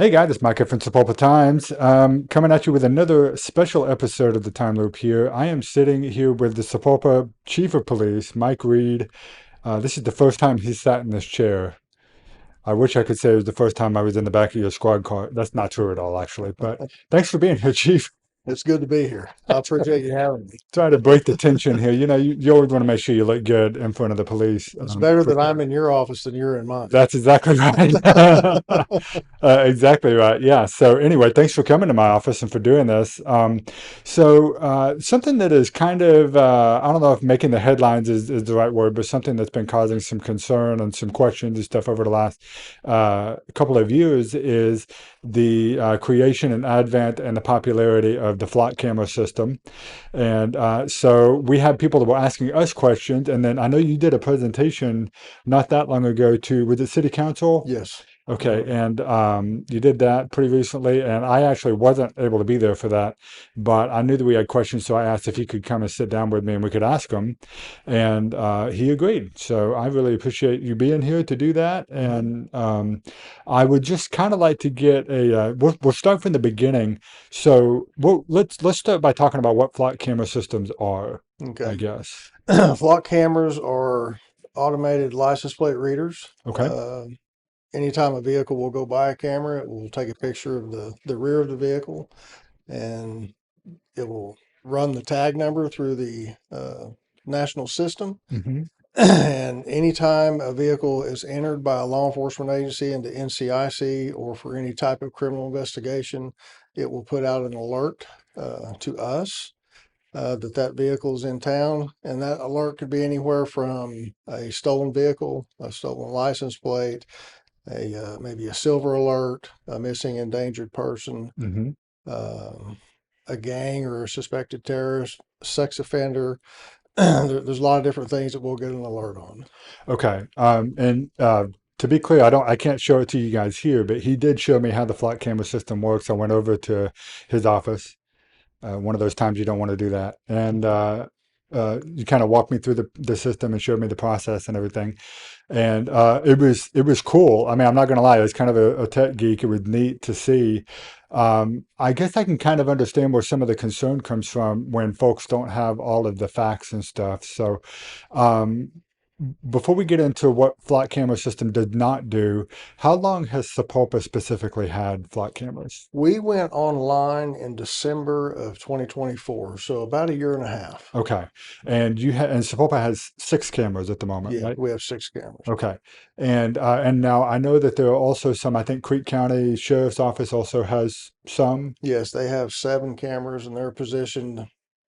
Hey guys, it's Micah from Sapulpa Times, coming at you with another special episode of the Time Loop here. I am sitting here with the Sapulpa Chief of Police, Mike Reed. This is the first time he's sat in this chair. I wish I could say it was the first time I was in the back of your squad car. That's not true at all, actually. But thanks for being here, Chief. It's good to be here. I appreciate you having me. Trying to break the tension here. You always want to make sure you look good in front of the police. It's better that I'm in your office than you're in mine. That's exactly right. Exactly right. Yeah. So anyway, thanks for coming to my office and for doing this. Something that is kind of, I don't know if making the headlines is the right word, but something that's been causing some concern and some questions and stuff over the last couple of years is the creation and advent and the popularity of the flock camera system. And so we had people that were asking us questions. And then I know you did a presentation not that long ago to, was it City Council? Yes. Okay, and you did that pretty recently, and I actually wasn't able to be there for that, but I knew that we had questions, so I asked if he could come and sit down with me and we could ask him, and he agreed. So I really appreciate you being here to do that, and I would just kind of like to get we'll start from the beginning. So let's start by talking about what flock camera systems are, I Okay. guess. Flock cameras are automated license plate readers. Okay. Anytime a vehicle will go by a camera, it will take a picture of the rear of the vehicle and it will run the tag number through the national system. Hmm. And anytime a vehicle is entered by a law enforcement agency into NCIC or for any type of criminal investigation, it will put out an alert to us that vehicle is in town, and that alert could be anywhere from a stolen vehicle, a stolen license plate, a maybe a silver alert, a missing endangered person, Hmm. um, a gang or a suspected terrorist, sex offender. There's a lot of different things that we'll get an alert on. Okay. And to be clear, I can't show it to you guys here, but he did show me how the flock camera system works. I went over to his office. One of those times you don't want to do that, and you kind of walked me through the system and showed me the process and everything. And it was cool. I mean, I'm not gonna lie, it's kind of a tech geek. It was neat to see. I guess I can kind of understand where some of the concern comes from when folks don't have all of the facts and stuff. So, um, before we get into what flock camera system does not do, how long has Sapulpa specifically had flock cameras? We went online in December of 2024, so about a year and a half. Okay, and Sapulpa has 6 cameras at the moment, Yeah, right? we have 6 cameras. Okay, and now I know that there are also some. I think Creek County Sheriff's Office also has some. Yes, they have 7 cameras and they're positioned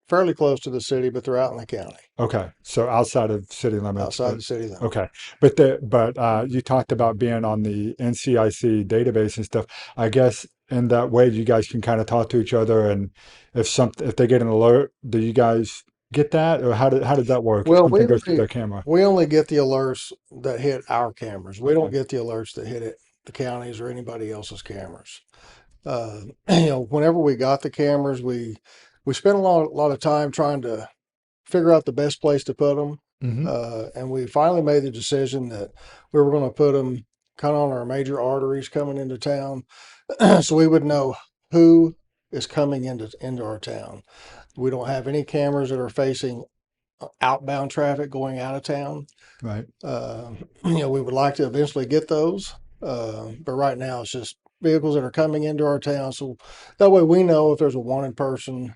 fairly close to the city, but they're out in the county, Okay, so outside of city limits, outside but the city limits. okay, but you talked about being on the NCIC database and stuff. I guess in that way, you guys can kind of talk to each other, and if they get an alert, do you guys get that, or how does that work if Well, something goes through their camera? we only get the alerts that hit our cameras. We don't Okay. get the alerts that hit the counties or anybody else's cameras. Whenever we got the cameras, we spent a lot of time trying to figure out the best place to put them, Hmm. and we finally made the decision that we were going to put them kind of on our major arteries coming into town, so we would know who is coming into our town. We don't have any cameras that are facing outbound traffic going out of town. Right. Uh, we would like to eventually get those, but right now it's just vehicles that are coming into our town. So that way we know if there's a wanted person,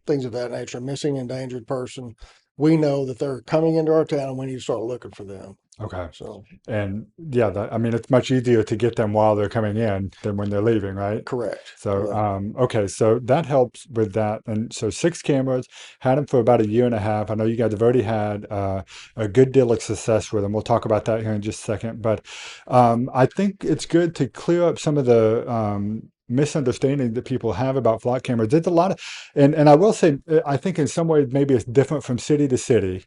things of that nature, missing endangered person. We know that they're coming into our town and we need to start looking for them. Okay. So And yeah, I mean, it's much easier to get them while they're coming in than when they're leaving, right? correct. So, Yeah. okay, so that helps with that. And so 6 cameras, had them for about a year and a half. I know you guys have already had a good deal of success with them. We'll talk about that here in just a second. But I think it's good to clear up some of the misunderstanding that people have about flock cameras. There's a lot of, and I will say, I think in some ways maybe it's different from city to city,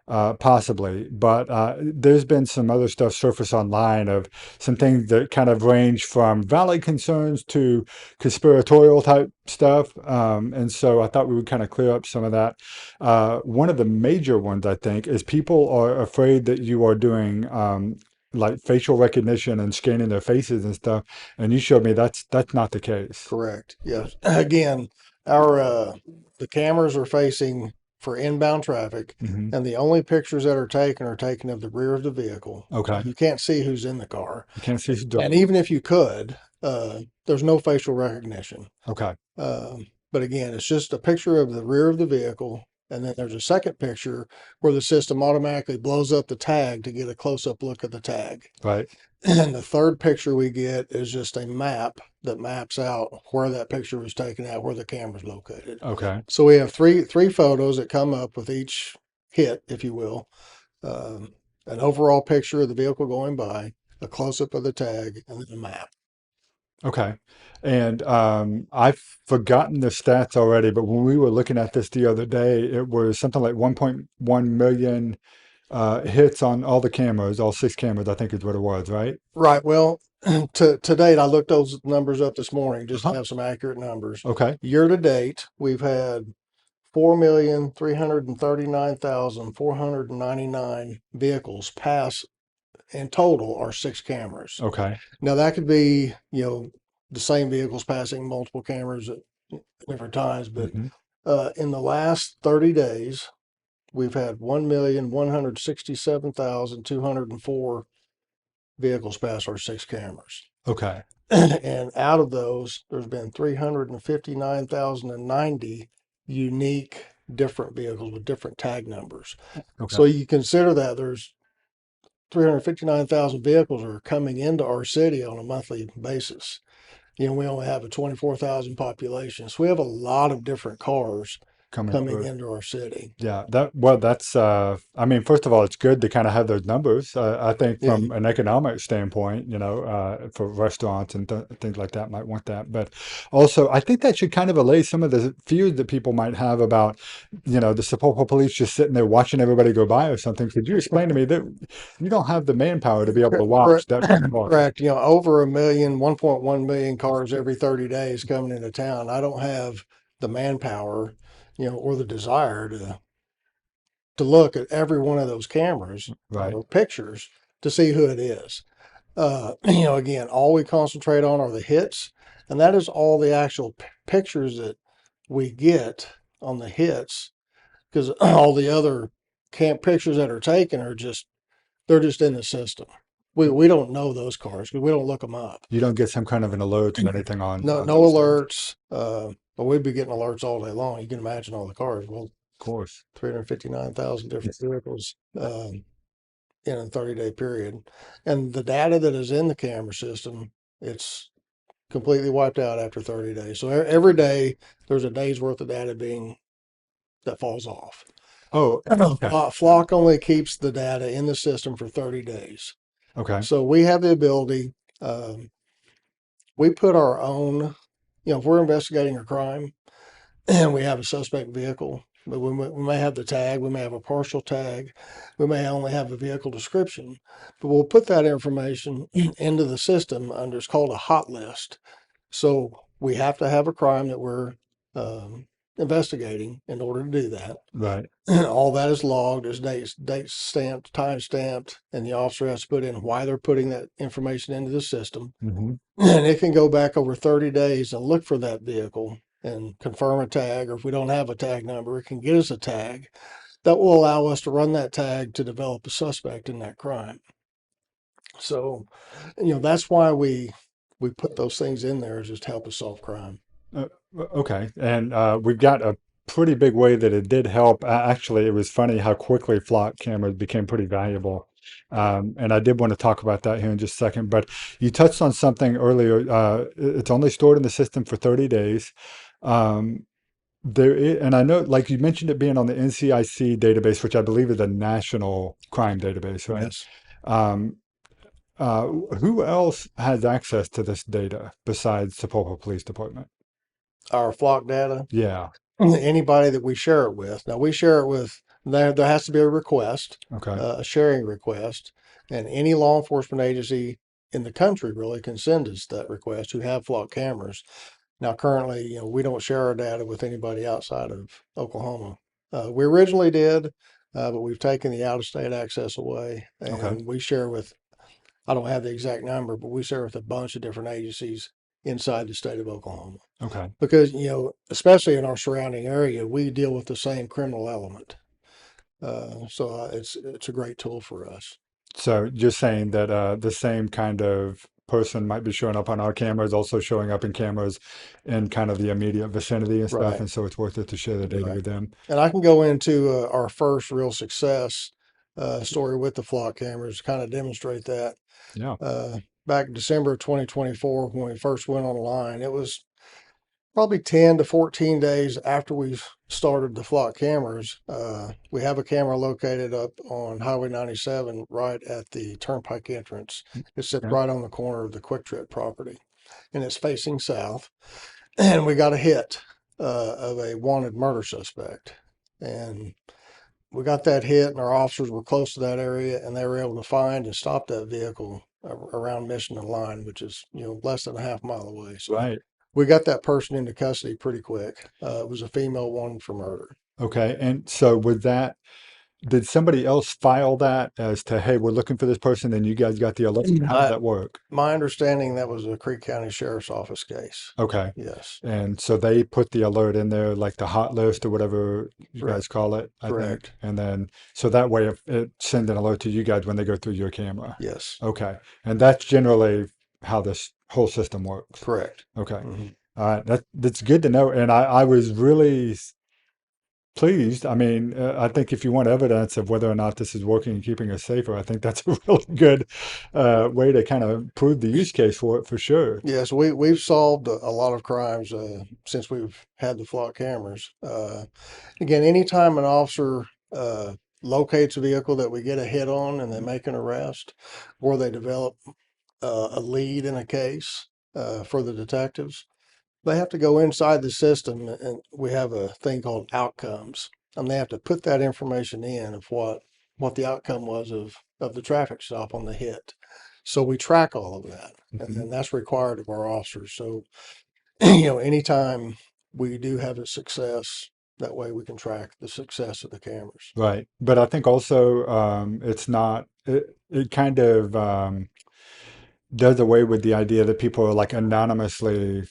possibly, but there's been some other stuff surface online of some things that kind of range from valid concerns to conspiratorial type stuff. And so I thought we would kind of clear up some of that. One of the major ones, I think, is people are afraid that you are doing like facial recognition and scanning their faces and stuff. And you showed me that's not the case. Correct. Yes. Again, our the cameras are facing for inbound traffic, Hmm. and the only pictures that are taken of the rear of the vehicle. So Okay. you can't see who's in the car, You can't see who's and driving. even if you could, there's no facial recognition. Okay. But again, it's just a picture of the rear of the vehicle, and then there's a second picture where the system automatically blows up the tag to get a close-up look at the tag. Right. And the third picture we get is just a map that maps out where that picture was taken at, where the camera's located. Okay. So we have three photos that come up with each hit, if you will. Um, an overall picture of the vehicle going by, a close up of the tag, and then a map. Okay. And I've forgotten the stats already, but when we were looking at this the other day, it was something like 1.1 million hits on all the cameras, all six cameras, I think is what it was, right? Right. Well, to date, I looked those numbers up this morning just to Uh-huh. have some accurate numbers. Okay. Year to date, we've had 4,339,499 vehicles pass in total are six cameras. Okay. Now that could be, the same vehicles passing multiple cameras at different times, but Hmm. in the last 30 days, we've had 1,167,204 vehicles pass our six cameras. Okay. And out of those, there's been 359,090 unique different vehicles with different tag numbers. Okay. So you consider that there's 359,000 vehicles are coming into our city on a monthly basis. We only have a 24,000 population. So we have a lot of different cars Coming coming through. into our city. Yeah, that's I mean, first of all, it's good to kind of have those numbers. I think Yeah, from an economic standpoint, for restaurants and things like that might want that. But also, I think that should kind of allay some of the fears that people might have about, the Sapulpa Police just sitting there watching everybody go by or something. Could you explain to me that you don't have the manpower to be able to watch correct. that many cars? Correct. Over a million, 1.1 million cars every 30 days coming into town. I don't have the manpower, or the desire to look at every one of those cameras Right, or pictures to see who it is. Again, all we concentrate on are the hits, and that is all the actual pictures that we get on the hits, because all the other camp pictures that are taken are they're just in the system. We don't know those cars because we don't look them up. you don't get some kind of an alert or anything No, on no those things. alerts. But we'd be getting alerts all day long. You can imagine all the cars. Well, Of course. 359,000 different vehicles in a 30-day period. And the data that is in the camera system, it's completely wiped out after 30 days. So every day there's a day's worth of data being that falls off. Oh, okay, Flock only keeps the data in the system for 30 days. okay, So we have the ability, um, we put our own, if we're investigating a crime and we have a suspect vehicle, but we may have the tag, we may have a partial tag, we may only have a vehicle description, but we'll put that information into the system under, it's called a hot list. So we have to have a crime that we're um, investigating in order to do that. right. All that is logged, is date stamped, time stamped, and the officer has to put in why they're putting that information into the system. Hmm. And it can go back over 30 days and look for that vehicle and confirm a tag, or if we don't have a tag number, it can get us a tag that will allow us to run that tag to develop a suspect in that crime. So, that's why we put those things in there, is just to help us solve crime. Okay, and we've got a pretty big way that it did help. Actually, it was funny how quickly flock cameras became pretty valuable. And I did want to talk about that here in just a second. But you touched on something earlier. It's only stored in the system for 30 days. Um, and I know, like you mentioned, it being on the NCIC database, which I believe is a national crime database, right? Yes. Um, uh, who else has access to this data besides the Sapulpa Police Department? Our flock data, Yeah. anybody that we share it with. Now we share it with, there has to be a request, Okay. a sharing request, and any law enforcement agency in the country really can send us that request who have flock cameras. Now currently, we don't share our data with anybody outside of Oklahoma. We originally did, but we've taken the out of state access away, Okay. and we share with I don't have the exact number, but we serve with a bunch of different agencies inside the state of Oklahoma Okay. because, especially in our surrounding area, we deal with the same criminal element. So it's a great tool for us. So you're saying that the same kind of person might be showing up on our cameras, also showing up in cameras in kind of the immediate vicinity and stuff, Right, and so it's worth it to share the data right. with them. And I can go into our first real success story with the flock cameras to kind of demonstrate that. Yeah. Uh, Back in December of 2024, when we first went online, it was probably 10 to 14 days after we started the flock cameras. We have a camera located up on Highway 97 right at the turnpike entrance. It sits Okay. right on the corner of the Quick Trip property, and it's facing south. And we got a hit of a wanted murder suspect. And we got that hit, and our officers were close to that area, and they were able to find and stop that vehicle around Mission and Line, which is less than a half mile away. So Right. we got that person into custody pretty quick. It was a female wanted for murder. Okay. And so with that, did somebody else file that as to, hey, we're looking for this person, and you guys got the alert? How did I, that work? my understanding that was a Creek County Sheriff's Office case. Okay. Yes, And so they put the alert in there, like the hot list or whatever you guys correct, call it, I think. correct. And then, so that way it sends an alert to you guys when they go through your camera. Yes, Okay. And that's generally how this whole system works. correct. Okay. Hmm. All right. That's good to know. And I was really pleased. I mean, I think if you want evidence of whether or not this is working and keeping us safer, I think that's a really good way to kind of prove the use case for it for sure. Yes, we've solved a lot of crimes since we've had the flock cameras. Again, anytime an officer locates a vehicle that we get a hit on and they make an arrest, or they develop a lead in a case for the detectives, they have to go inside the system, and we have a thing called outcomes, and they have to put that information in of what the outcome was of the traffic stop on the hit. So we track all of that, Mhm. and that's required of our officers. So anytime we do have a success, that way we can track the success of the cameras. Right. But I think also it's not, it kind of does away with the idea that people are like anonymously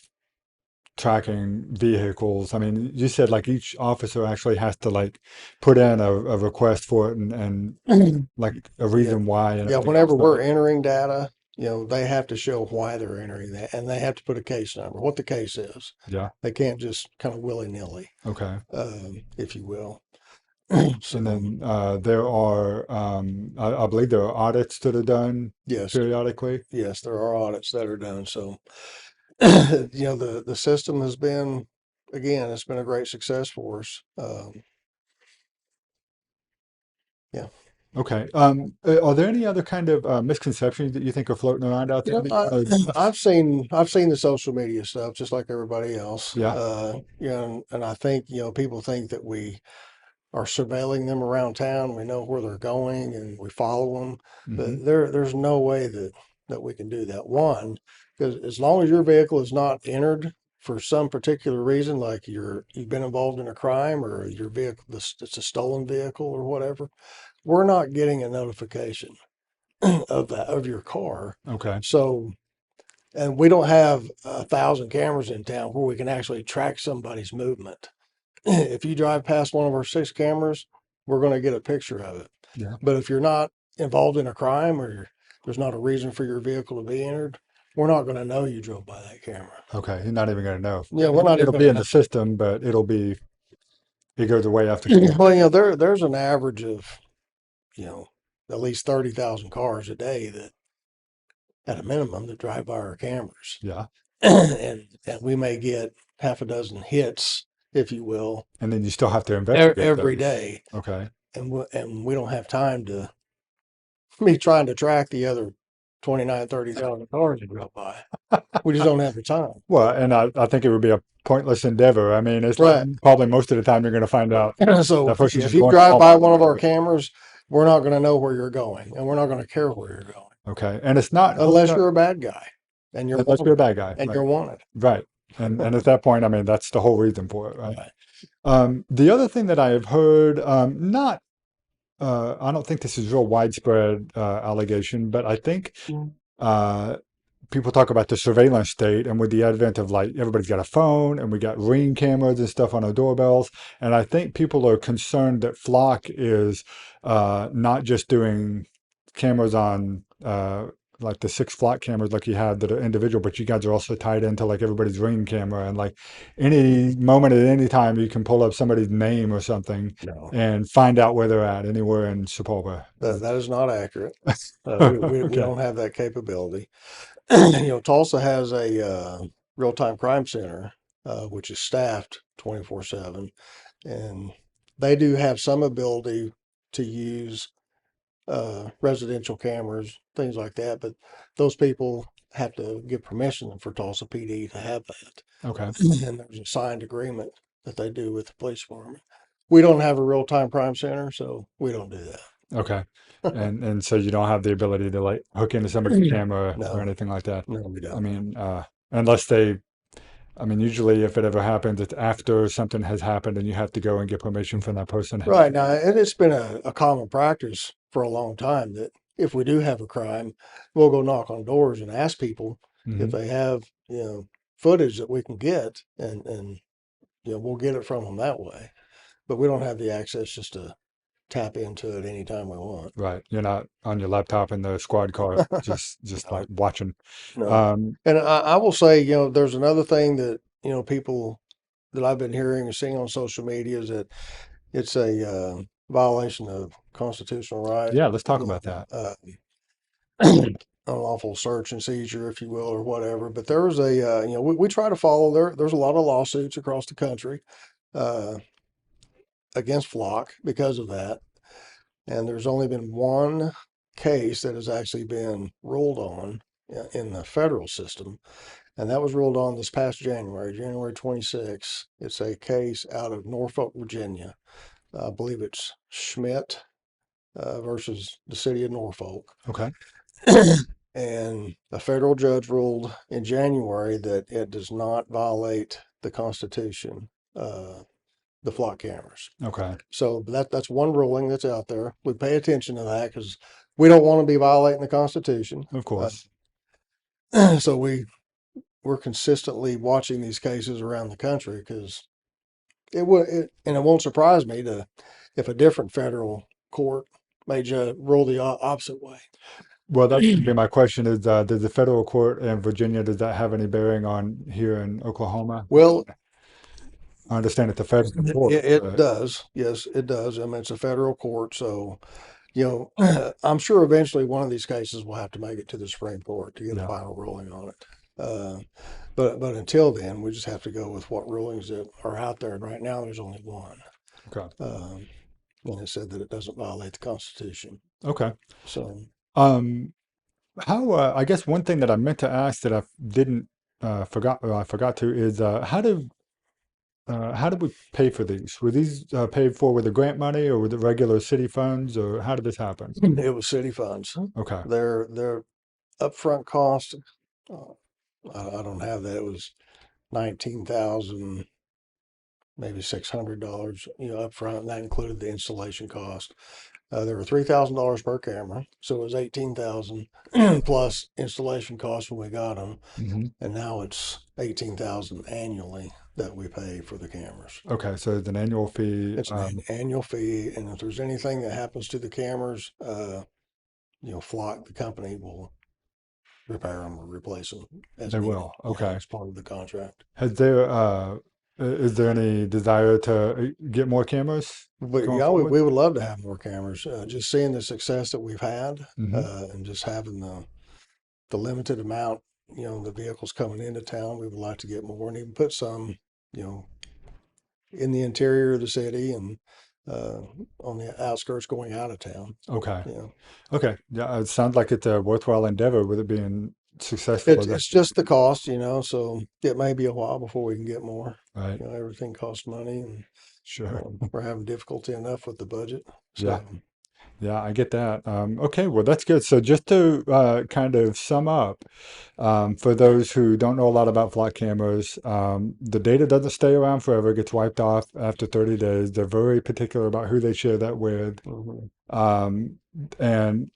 tracking vehicles. I mean, you said like each officer actually has to like put in a request for it and like a Yeah, reason why and yeah. everything else, Whenever we're right? entering data, they have to show why they're entering that, and they have to put a case number, what the case is. Yeah. They can't just kind of willy nilly, Okay. if you will. And So then there are, I believe there are audits that are done yes, periodically. yes, there are audits that are done. So the system has been, again, it's been a great success for us. Yeah. Okay. Are there any other kind of misconceptions that you think are floating around out there that you I, want to address? I've seen the social media stuff just like everybody else. Yeah. And I think people think that we are surveilling them around town. We know where they're going and we follow them. Hmm. But there's no way that we can do that. One, because as long as your vehicle is not entered for some particular reason, like you've been involved in a crime or your vehicle, it's a stolen vehicle or whatever, we're not getting a notification of your car. Okay. So, and we don't have 1,000 cameras in town where we can actually track somebody's movement. If you drive past one of our 6 cameras, we're going to get a picture of it. Yeah. But if you're not involved in a crime or there's not a reason for your vehicle to be entered, we're not going to know you drove by that camera. Okay. You're not even going to know. Yeah, we're not even It'll going be to in know. the system, but it goes away after 2 years. Well, there's an average of, you know, at least 30,000 cars a day that, at a minimum, that drive by our cameras. Yeah. And we may get half a dozen hits, if you will, And then you still have to investigate every those. day. Okay. And we don't have time to be trying to track the other 29, 30,000 cars that drove by. We just don't have the time. Well, and I think it would be a pointless endeavor. I mean, it's like Right. probably most of the time you're going to find out So that person's if just you going to drive by Walmart or one of our whatever. cameras, we're not going to know where you're going and we're not going to care where you're going Okay. And it's not hooked unless up you're a bad guy and you're unless you're a wanted. bad guy. And Right. you're wanted. Right. And at that point, I mean, that's the whole reason for it, right? Right. The other thing that I have heard, not I don't think this is real widespread allegation, but I think uh, people talk about the surveillance state, and with the advent of like everybody's got a phone and we got Ring cameras and stuff on our doorbells, and I think people are concerned that Flock is not just doing cameras on like the six Flock cameras like you have that are individual, but you guys are also tied into like everybody's Ring camera, and like any moment at any time you can pull up somebody's name or something No, and find out where they're at anywhere in Sapulpa. that is not accurate. We Okay. don't have that capability. Tulsa has a real-time crime center, which is staffed 24/7, and they do have some ability to use residential cameras, things like that, but those people have to give permission for Tulsa PD to have that. Okay. And there's a signed agreement that they do with the police department. We don't have a real-time crime center, so we don't do Okay. that. And so you don't have the ability to like hook into somebody's camera or No, anything like that. no, we I don't. mean, unless they, I mean, usually if it ever happens, it's after something has happened and you have to go and get permission from that person. Right now, and it's been a common practice for a long time that if we do have a crime, we'll go knock on doors and ask people if Hmm. they have, footage that we can get, and we'll get it from them that way. But we don't have the access just to tap into it anytime we want. Right. You're not on your laptop in the squad car, just No, like watching. no. Um, And I will say, there's another thing that, people that I've been hearing and seeing on social media is that it's a violation of constitutional right, yeah, let's talk about that. unlawful search and seizure, if you will, or whatever. But there's we try to follow there's a lot of lawsuits across the country uh, against Flock because of that. And there's only been one case that has actually been ruled on in the federal system. And that was ruled on this past January, January 26th. It's a case out of Norfolk, Virginia. I believe it's Schmidt versus the city of Norfolk. Okay. And a federal judge ruled in January that it does not violate the Constitution, the flock cameras. Okay. So that's one ruling that's out there. We pay attention to that because we don't want to be violating the Constitution. Of course. So we're consistently watching these cases around the country because and it won't surprise me to if a different federal court may rule the opposite way. Well, that's gonna be my question is, does the federal court in Virginia, does that have any bearing on here in Oklahoma? Well, I understand it's a federal court, it but does. Yes, it does. I mean, it's a federal court, so I'm sure eventually one of these cases will have to make it to the Supreme Court to get a yeah. final ruling on it. Uh, but until then, we just have to go with what rulings that are out there. And right now, there's only one, Okay. um, and it said that it doesn't violate the Constitution. Okay. So Um, how, I guess one thing that I meant to ask that I didn't, I forgot to is, how do we pay for these? Were these paid for with the grant money or with the regular city funds, or how did this happen? it was city funds. Okay. Their upfront cost. Uh, I don't have that. It was 19,000, maybe $600, up front, and that included the installation cost. There were $3,000 per camera, so it was 18,000 plus installation costs when we got them, Hmm. and now it's 18,000 annually that we pay for the cameras. Okay. So it's an annual fee. It's an annual fee, and if there's anything that happens to the cameras, Flock, the company, will repair them or replace them as They needed. will. Yeah, Okay. as part of the contract. Is there any desire to get more cameras But going yeah, we, forward? we would love to have more cameras. Just seeing the success that we've had, Hmm. and just having the limited amount, the vehicles coming into town, we would like to get more and even put some, you know, in the interior of the city and uh, on the outskirts going out of town. Okay. You know, Okay. Yeah, it sounds like it's a worthwhile endeavor with it being successful it's as it's just the cost, so it may be a while before we can get more. right. Everything costs money, and Sure. we're having difficulty enough with the budget. Yeah. So Yeah, I get that. Okay, well, that's good. So just to kind of sum up, for those who don't know a lot about flock cameras, the data doesn't stay around forever. It gets wiped off after 30 days. They're very particular about who they share that with. Hmm. Um, and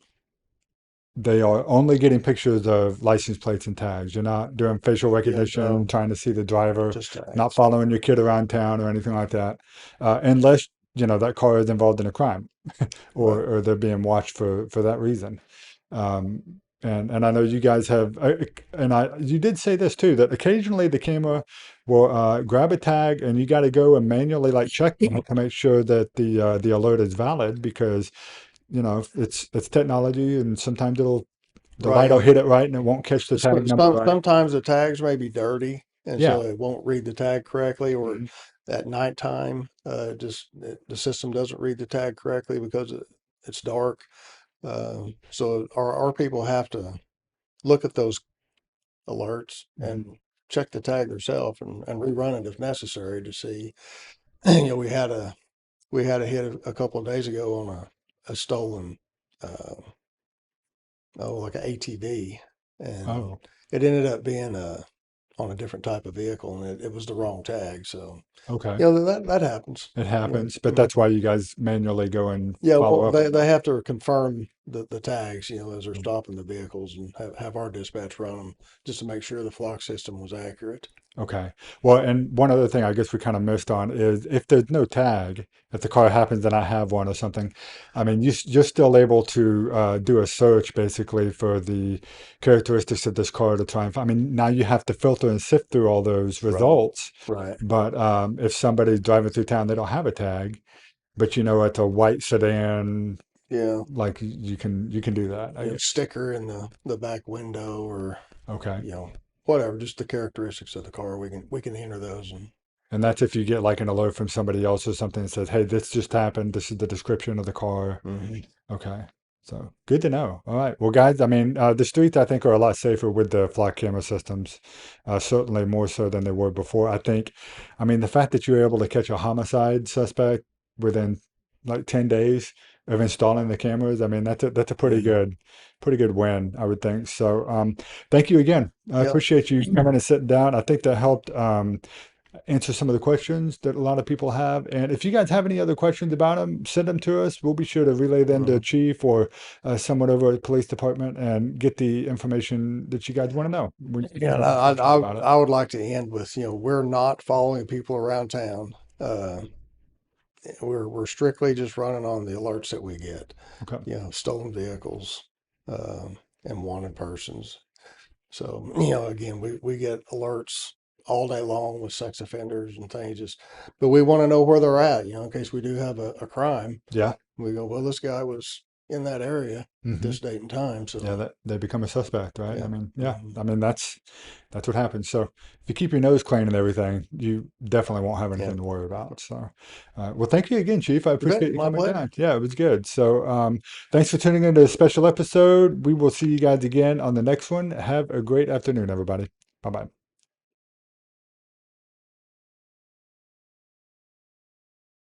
they are only getting pictures of license plates and tags. You're not doing facial Yeah, recognition, no, trying to see the driver, just not tags. following your kid around town or anything like that, unless, that car is involved in a crime Right. or they're being watched for that reason. Um, and I know you guys have, and you did say this too, that occasionally the camera will grab a tag and you got to go and manually like check them to make sure that the alert is valid because it's technology and sometimes the light Right. will hit it right and it won't catch the tag number right. Sometimes the tags may be dirty, and Yeah. so it won't read the tag correctly, or Mhm. at nighttime, the system doesn't read the tag correctly because it's dark. So our people have to look at those alerts Mhm. and check the tag themselves and rerun it if necessary to see. We had a hit a couple of days ago on a stolen, uh, like an ATV, and Oh, it ended up being on a different type of vehicle, and it was the wrong tag. So okay. that happens. It You know, happens, but mhm. that's why you guys manually go and Yeah, follow well, up on they them. have to confirm the tags, as they're stopping the vehicles, and have our dispatch run them just to make sure the flock system was accurate. Okay. Well, and one other thing I guess we kind of missed on is if there's no tag, if the car happens and I have one or something, I mean, you're still able to do a search basically for the characteristics of this car to try and find. I mean, now you have to filter and sift through all those Right. results. Right. But if somebody's driving through town, they don't have a tag, but it's a white sedan, Yeah. like you can do that, I guess. Sticker in the back window, or Okay. you know, whatever, just the characteristics of the car. We can enter those, and And that's if you get like an alert from somebody else or something that says, "Hey, this just happened. This is the description of the car." mhm. Okay. So good to know. All right. Well, guys, I mean, the streets I think are a lot safer with the flock camera systems, certainly more so than they were before. I mean, the fact that you were able to catch a homicide suspect within like 10 days of installing the cameras, I mean, that's a Yeah. pretty good win, I would think. So, thank you again. I Yep. appreciate you coming and sitting down. I think that helped. Answer some of the questions that a lot of people have. And if you guys have any other questions about them, send them to us. We'll be sure to relay them to Mhm. Chief or someone over at the police department and get the information that you guys want to know. We Yeah, and have more questions about it. I would like to end with, we're not following people around town. We're strictly just running on the alerts that we get. Okay. Stolen vehicles, and wanted persons. So, again, we get alerts all day long with sex offenders and things, but we want to know where they're at, in case we do have a crime. Yeah. We go, well, this guy was in that area at Hmm. this date and time. Yeah, So, that they become a suspect, right? I yeah. mean, yeah, Hmm. I mean that's what happens. So if you keep your nose clean and everything, you definitely won't have Yeah. anything to worry about. So, well, thank you again, Chief. I You bet. appreciate you My coming pleasure. down. Yeah, it was good. So, thanks for tuning into this special episode. We will see you guys again on the next one. Have a great afternoon, everybody. Bye bye.